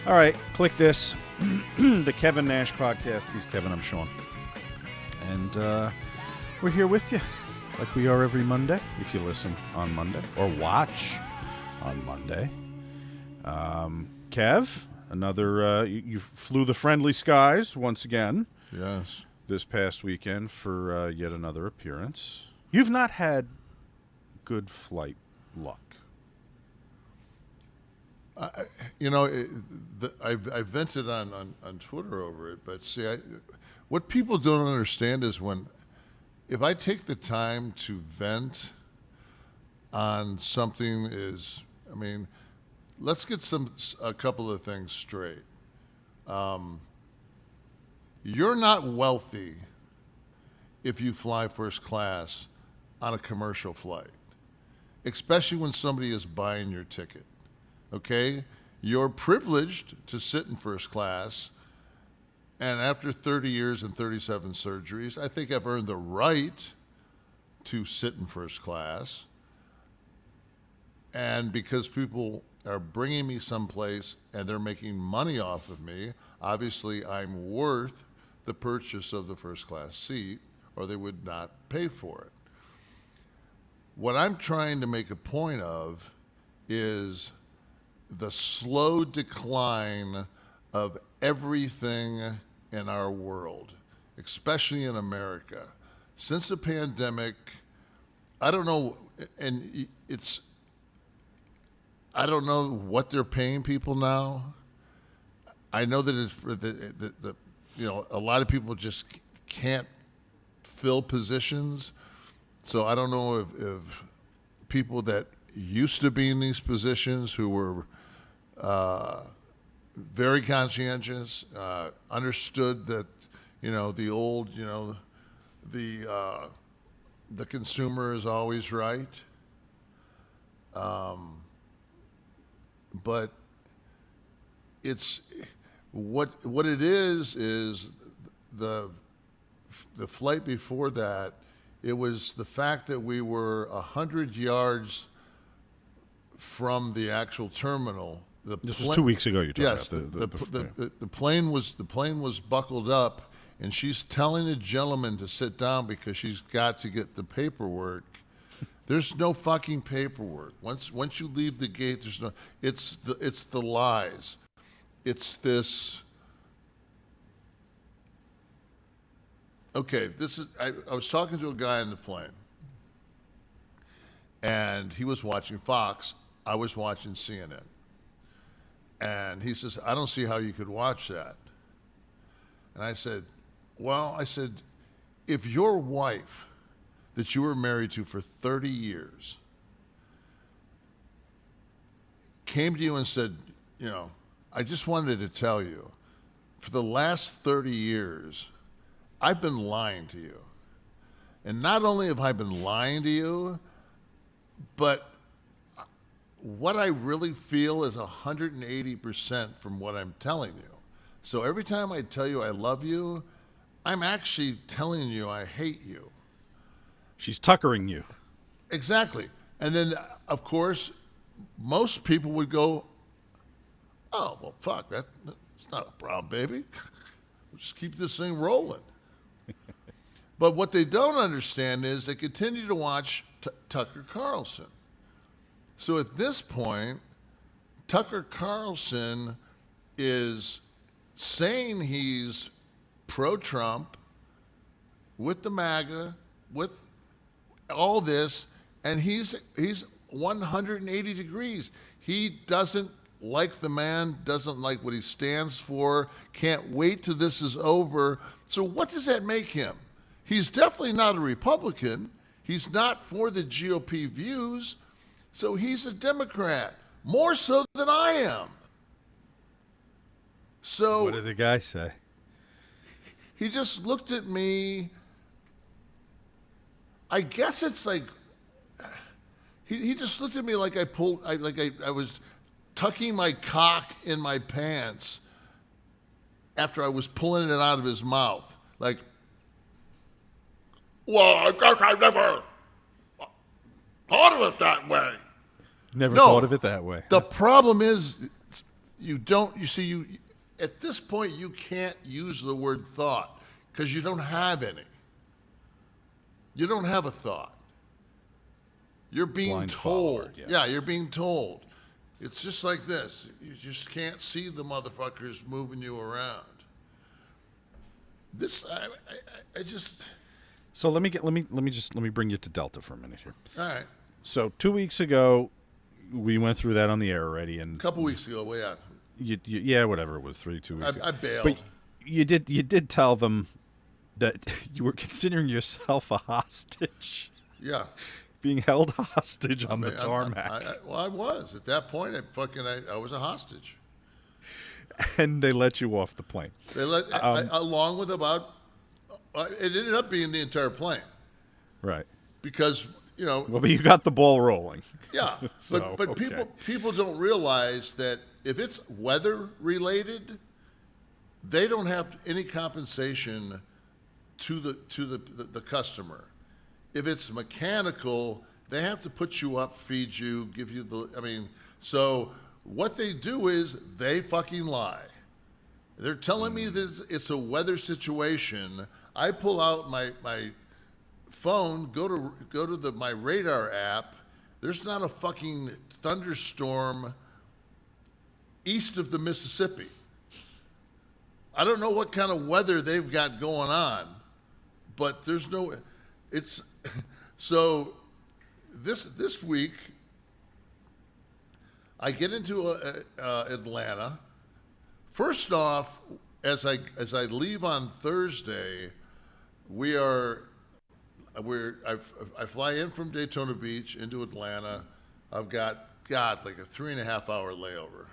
All right, click this. The Kevin Nash podcast. He's Kevin, I'm Sean. And we're here with you like we are every Monday, if you listen on Monday or watch on Monday. Kev, another, you flew the friendly skies once again. Yes. This past weekend for yet another appearance. You've not had good flight luck. I vented on Twitter over it, but see, what people don't understand is if I take the time to vent on something let's get a couple of things straight. You're not wealthy if you fly first class on a commercial flight, especially when somebody is buying your ticket. Okay? You're privileged to sit in first class, and after 30 years and 37 surgeries, I think I've earned the right to sit in first class. And because people are bringing me someplace and they're making money off of me, obviously I'm worth the purchase of the first class seat, or they would not pay for it. What I'm trying to make a point of is the slow decline of everything in our world, especially in America. Since the pandemic, I don't know, I don't know what they're paying people now. I know that it's for a lot of people just can't fill positions. So I don't know if people that used to be in these positions who were very conscientious, understood that, the old, the consumer is always right. But it's what it is the flight before that. It was the fact that we were 100 yards from the actual terminal. This was 2 weeks ago. You're talking about the plane was buckled up, and she's telling the gentleman to sit down because she's got to get the paperwork. There's no fucking paperwork. Once you leave the gate, there's no. It's the lies. It's this. Okay, I was talking to a guy on the plane, and he was watching Fox. I was watching CNN. And he says, I don't see how you could watch that. And I said, if your wife that you were married to for 30 years came to you and said, I just wanted to tell you, for the last 30 years, I've been lying to you. And not only have I been lying to you, but what I really feel is 180% from what I'm telling you. So every time I tell you I love you, I'm actually telling you I hate you. She's tuckering you. Exactly. And then, of course, most people would go, oh, well, fuck, that's not a problem, baby. We'll just keep this thing rolling. But what they don't understand is they continue to watch Tucker Carlson. So at this point, Tucker Carlson is saying he's pro-Trump, with the MAGA, with all this, and he's 180 degrees. He doesn't like the man, doesn't like what he stands for, can't wait till this is over. So what does that make him? He's definitely not a Republican. He's not for the GOP views. So he's a Democrat, more so than I am. So what did the guy say? He just looked at me. I guess it's like he just looked at me like I was tucking my cock in my pants after I was pulling it out of his mouth. Like, well, I guess I never thought of it that way. Never thought of it that way. The problem is, you don't. You see, at this point you can't use the word thought because you don't have any. You don't have a thought. You're being Blind told. follower, Yeah, you're being told. It's just like this. You just can't see the motherfuckers moving you around. This, I just. So let me bring you to Delta for a minute here. All right. So 2 weeks ago, we went through that on the air already, and A couple weeks ago, way out. Yeah, whatever it was, 2 weeks ago. I bailed. But you did tell them that you were considering yourself a hostage, Yeah. being held hostage on the tarmac, I was at that point. I was a hostage. and they let you off the plane. They along with about. It ended up being the entire plane Right. because Well, but you got the ball rolling. Yeah, So, but okay. people don't realize that if it's weather related, they don't have any compensation to the customer. If it's mechanical, they have to put you up, feed you, give you the. I mean, so what they do is they fucking lie. They're telling me that it's a weather situation. I pull out my phone, go to my radar app. There's not a fucking thunderstorm east of the Mississippi. I don't know what kind of weather they've got going on, but there's no. It's so this week. I get into Atlanta. First off, as I leave on Thursday, I fly in from Daytona Beach into Atlanta. I've got like a 3.5 hour layover,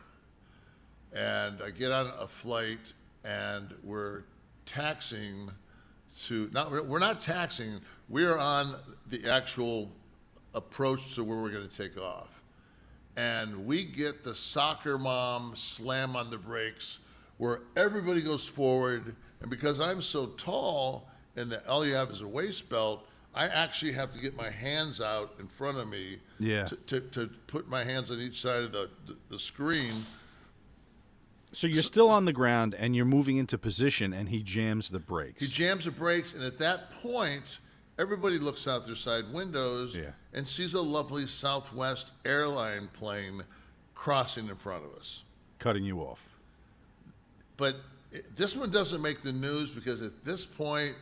and I get on a flight, and we're taxiing to. We're not taxiing. We are on the actual approach to where we're going to take off. And we get the soccer mom slam on the brakes where everybody goes forward. And because I'm so tall and all you have is a waist belt, I actually have to get my hands out in front of me to put my hands on each side of the screen. So you're still on the ground and you're moving into position, and he jams the brakes. He jams the brakes, and at that point, everybody looks out their side windows and sees a lovely Southwest airline plane crossing in front of us. Cutting you off. But this one doesn't make the news because at this point,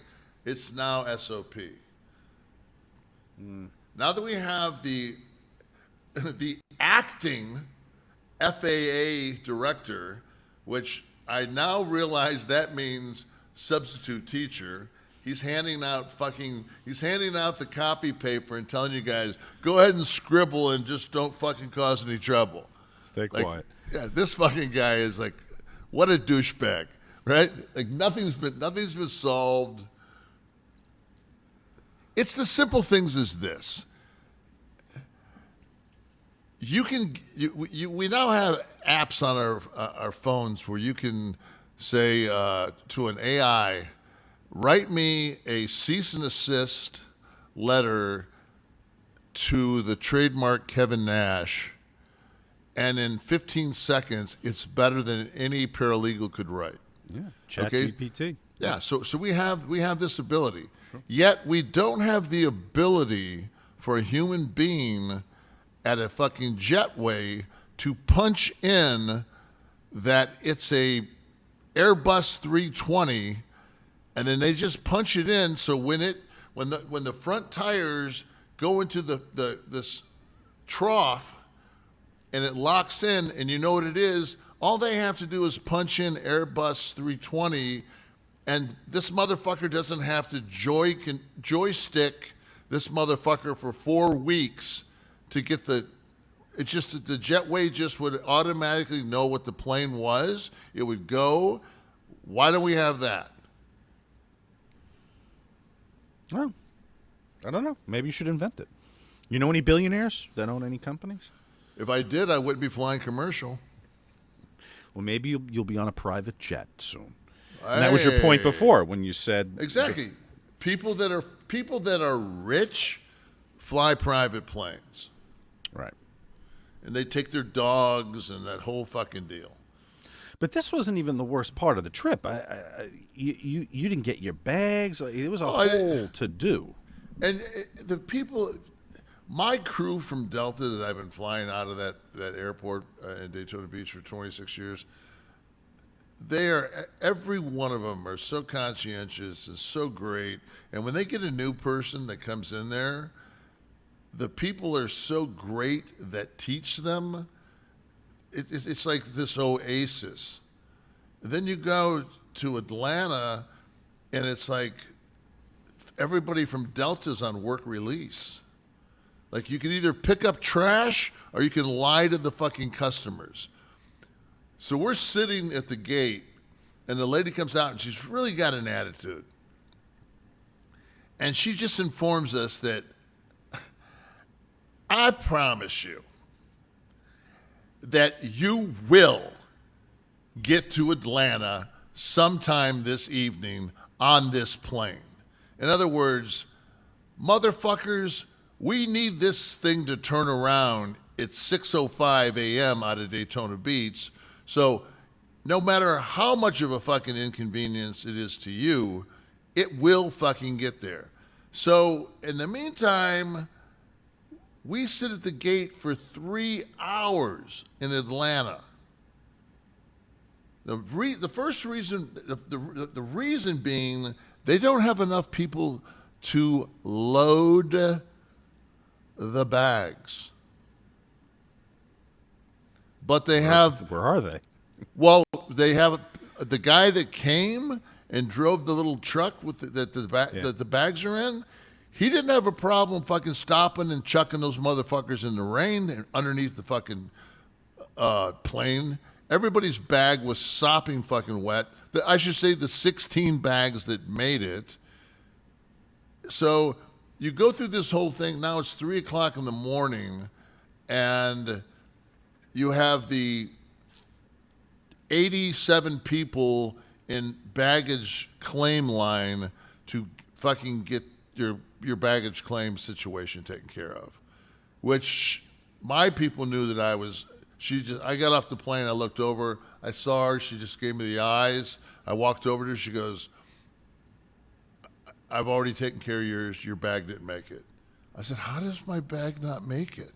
it's now SOP. Now that we have the acting FAA director, which I now realize that means substitute teacher. He's handing out the copy paper and telling you guys, go ahead and scribble and just don't fucking cause any trouble. Stay quiet. Yeah, this fucking guy is like, what a douchebag, right? Like nothing's been solved. It's the simple things as this. We now have apps on our phones where you can say to an AI, write me a cease and desist letter to the trademark Kevin Nash, and in 15 seconds, it's better than any paralegal could write. Yeah, ChatGPT. Yeah, so we have this ability. Sure. Yet we don't have the ability for a human being at a fucking jetway to punch in that it's a Airbus 320, and then they just punch it in. So when the front tires go into this trough and it locks in, and you know what it is, all they have to do is punch in Airbus 320, and this motherfucker doesn't have to joystick this motherfucker for 4 weeks to get the. It's just that the jetway just would automatically know what the plane was. It would go. Why don't we have that? Well, I don't know. Maybe you should invent it. You know any billionaires that own any companies? If I did, I wouldn't be flying commercial. Well, maybe you'll be on a private jet soon. And that was your point before when you said exactly. People that are rich fly private planes. Right. And they take their dogs and that whole fucking deal. But this wasn't even the worst part of the trip. You didn't get your bags. It was a whole to do. And the people, my crew from Delta that I've been flying out of that airport in Daytona Beach for 26 years, every one of them are so conscientious and so great. And when they get a new person that comes in there, the people are so great that teach them. It's like this oasis. Then you go to Atlanta, and it's like everybody from Delta's on work release. Like, you can either pick up trash or you can lie to the fucking customers. So we're sitting at the gate, and the lady comes out, and she's really got an attitude. And she just informs us that, I promise you that you will get to Atlanta sometime this evening on this plane. In other words, motherfuckers, we need this thing to turn around at 6:05 a.m. out of Daytona Beach. So no matter how much of a fucking inconvenience it is to you, it will fucking get there. So in the meantime, we sit at the gate for 3 hours in Atlanta. The first reason, the reason being, they don't have enough people to load the bags. But they have... Where are they? Well, they have the guy that came and drove the little truck with that the bags are in. He didn't have a problem fucking stopping and chucking those motherfuckers in the rain and underneath the fucking plane. Everybody's bag was sopping fucking wet. I should say the 16 bags that made it. So you go through this whole thing. Now it's 3 o'clock in the morning, and you have the 87 people in baggage claim line to fucking get your baggage claim situation taken care of, which my people knew that I got off the plane, I looked over, I saw her, she just gave me the eyes. I walked over to her, she goes, I've already taken care of yours, your bag didn't make it. I said, how does my bag not make it?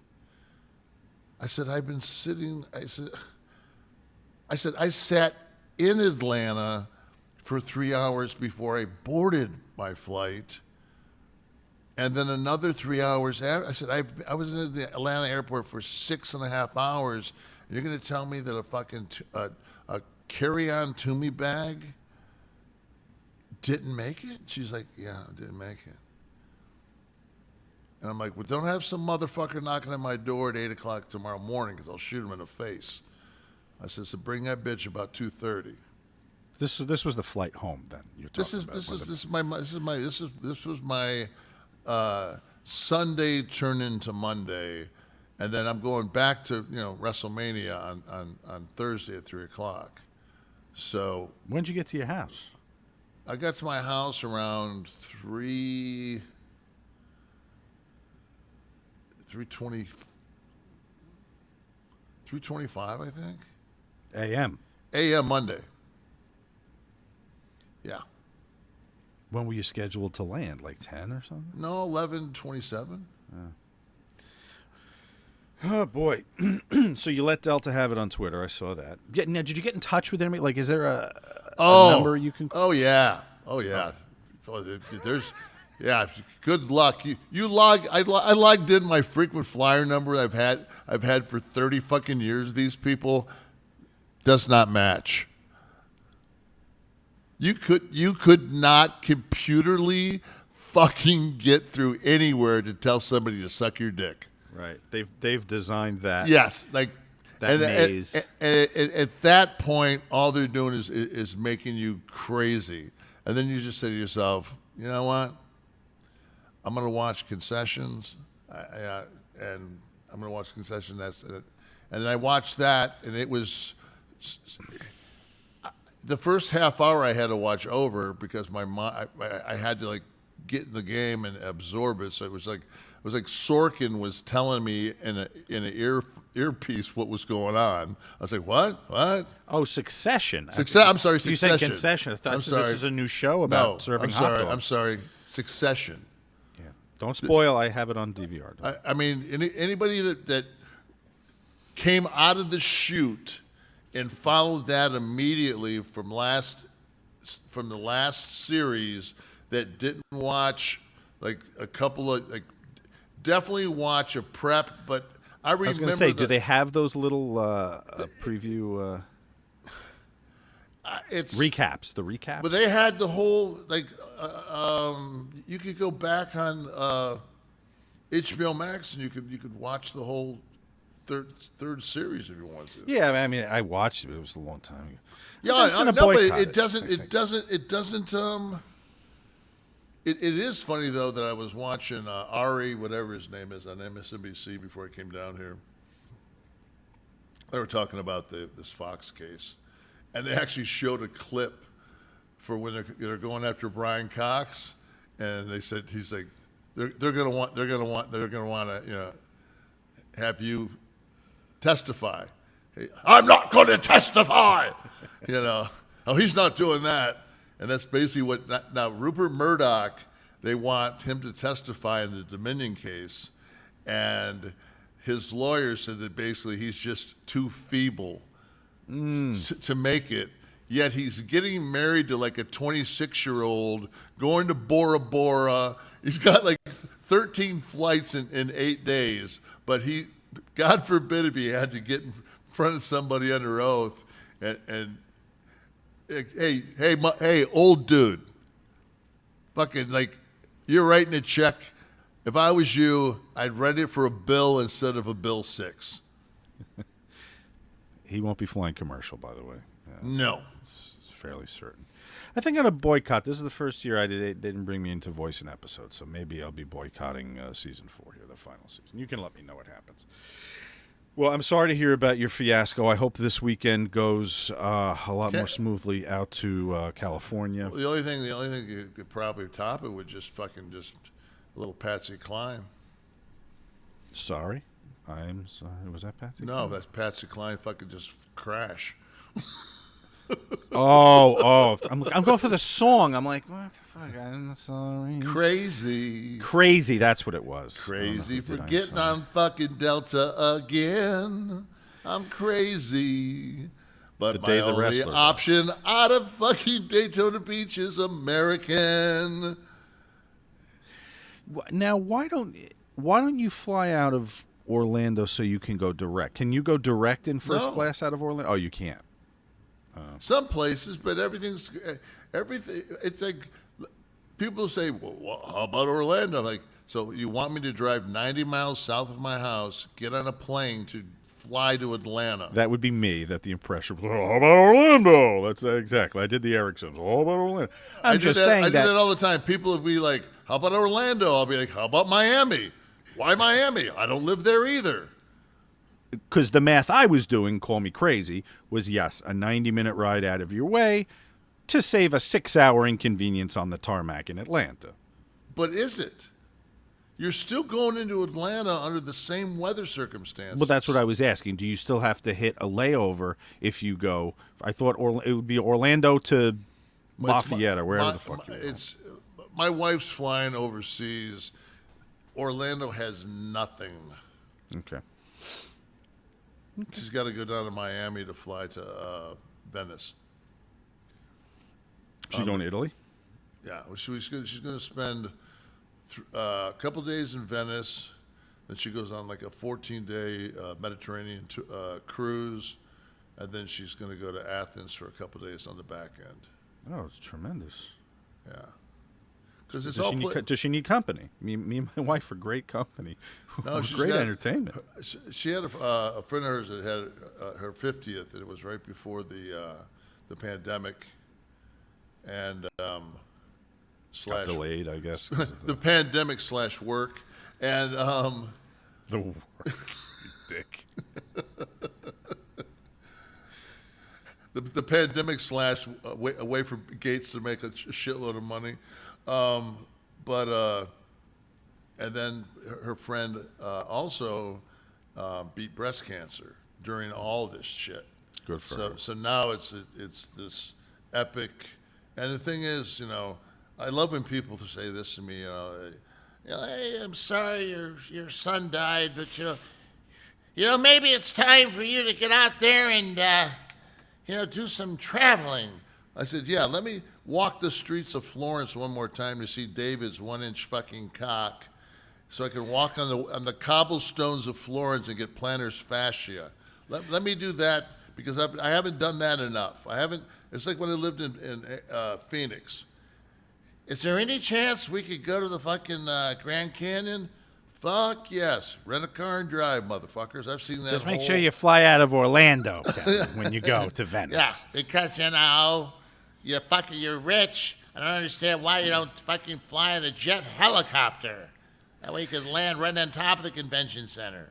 I said, I've been sitting, I said, I sat in Atlanta for 3 hours before I boarded my flight. And then another 3 hours after, I said, I was in the Atlanta airport for 6.5 hours. And you're going to tell me that a fucking a carry-on Toomey bag didn't make it? She's like, yeah, it didn't make it. And I'm like, well, don't have some motherfucker knocking at my door at 8 o'clock tomorrow morning because I'll shoot him in the face. I said, so bring that bitch about 2:30. This was the flight home then. You're talking about. This was my Sunday turn into Monday, and then I'm going back to WrestleMania on Thursday at 3 o'clock. So when'd you get to your house? I got to my house around 3:20, 3:25, I think. A.M. Monday. Yeah. When were you scheduled to land? Like 10 or something? No, 11:27. Oh, boy. So you let Delta have it on Twitter. I saw that. Now, did you get in touch with anybody? Like, is there a number you can... Oh, yeah. Oh, there's... Yeah, good luck. You log. I logged in my frequent flyer number I've had for 30 fucking years. These people does not match. You could not computerly fucking get through anywhere to tell somebody to suck your dick. Right. They've designed that. Yes, like that maze. At that point, all they're doing is making you crazy, and then you just say to yourself, you know what? I'm going to watch Concessions, and I'm going to watch Concession. That's it. And then I watched that, and it was the first half hour I had to watch over because I had to like get in the game and absorb it. So it was was like Sorkin was telling me in an earpiece what was going on. I was like, what? Oh, Succession. I'm sorry, You said Succession. Concession. I thought I'm this sorry. is a new show about serving hot dogs. I'm sorry. Succession. Yeah. Don't spoil. I have it on DVR. I mean, anybody that came out of the chute and followed that immediately from the last series that didn't watch like a couple of like definitely watch a prep, but I remember. I was going to say, do they have those little preview it's recaps? The recaps, but they had the whole like you could go back on HBO Max and you could watch the whole third series if you want to. Yeah, I mean, I watched it. It was a long time ago. Yeah, no, but it doesn't. It is funny though that I was watching Ari, whatever his name is, on MSNBC before I came down here. They were talking about this Fox case, and they actually showed a clip for when they're going after Brian Cox, and they said he's like they're gonna want to have you testify. Hey, I'm not going to testify. Oh, he's not doing that. And that's basically what now Rupert Murdoch, they want him to testify in the Dominion case, and his lawyer said that basically he's just too feeble to make it. Yet he's getting married to like a 26-year-old, going to Bora Bora. He's got like 13 flights in 8 days, but God forbid if he had to get in front of somebody under oath and hey, old dude, fucking like, you're writing a check. If I was you, I'd write it for a bill instead of a bill 6. He won't be flying commercial, by the way. No. It's fairly certain. I think I'm going to boycott. This is the first year they didn't bring me into voice an episode, so maybe I'll be boycotting season 4 here, the final season. You can let me know what happens. Well, I'm sorry to hear about your fiasco. I hope this weekend goes a lot more smoothly out to California. Well, the only thing you could probably top it would just a little Patsy Cline. Sorry? I'm sorry. Was that Patsy No, Cline? that's Patsy Cline fucking just crash. I'm going for the song. I'm like, what the fuck? I'm sorry. Crazy, that's what it was. Crazy for getting on fucking Delta again. I'm crazy. But my only option out of fucking Daytona Beach is American. Now, why don't you fly out of Orlando so you can go direct? Can you go direct in first class out of Orlando? Oh, you can't. Some places, but everything. It's like people say, well, how about Orlando? I'm like, so you want me to drive 90 miles south of my house, get on a plane to fly to Atlanta? That would be me. That the impression was, oh, how about Orlando? That's exactly. I did the Ericksons. Oh, how about Orlando? I do that all the time. People would be like, how about Orlando? I'll be like, how about Miami? Why Miami? I don't live there either. Because the math I was doing, call me crazy, was yes, a 90-minute ride out of your way to save a 6-hour inconvenience on the tarmac in Atlanta. But is it? You're still going into Atlanta under the same weather circumstances. Well, that's what I was asking. Do you still have to hit a layover if you go? I thought it would be Orlando to Lafayette or wherever the fuck you're going. My wife's flying overseas. Orlando has nothing. Okay. She's got to go down to Miami to fly to Venice. She going to Italy? Yeah, she's going to spend a couple days in Venice. Then she goes on like a 14-day Mediterranean cruise, and then she's going to go to Athens for a couple days on the back end. Oh, it's tremendous. Yeah. Because it's does she need company? Me and my wife are great company. No, she's great entertainment. She had a friend of hers that had her 50th, and it was right before the pandemic, and got delayed, I guess. the pandemic / work, and the work, you dick. The pandemic / away from Gates to make a shitload of money. But And then her friend also beat breast cancer during all this shit. Good for her. So now it's this epic. And the thing is, I love when people say this to me. Hey, I'm sorry your son died, but maybe it's time for you to get out there and do some traveling. I said, yeah, let me walk the streets of Florence one more time to see David's 1-inch fucking cock, so I can walk on the cobblestones of Florence and get plantar fascia. Let me do that, because I haven't done that enough. It's like when I lived in Phoenix. Is there any chance we could go to the fucking Grand Canyon? Fuck yes. Rent a car and drive, motherfuckers. I've seen that. Just make sure you fly out of Orlando, Kevin, when you go to Venice. Yeah, because, you're rich. I don't understand why you don't fucking fly in a jet helicopter. That way you can land right on top of the convention center.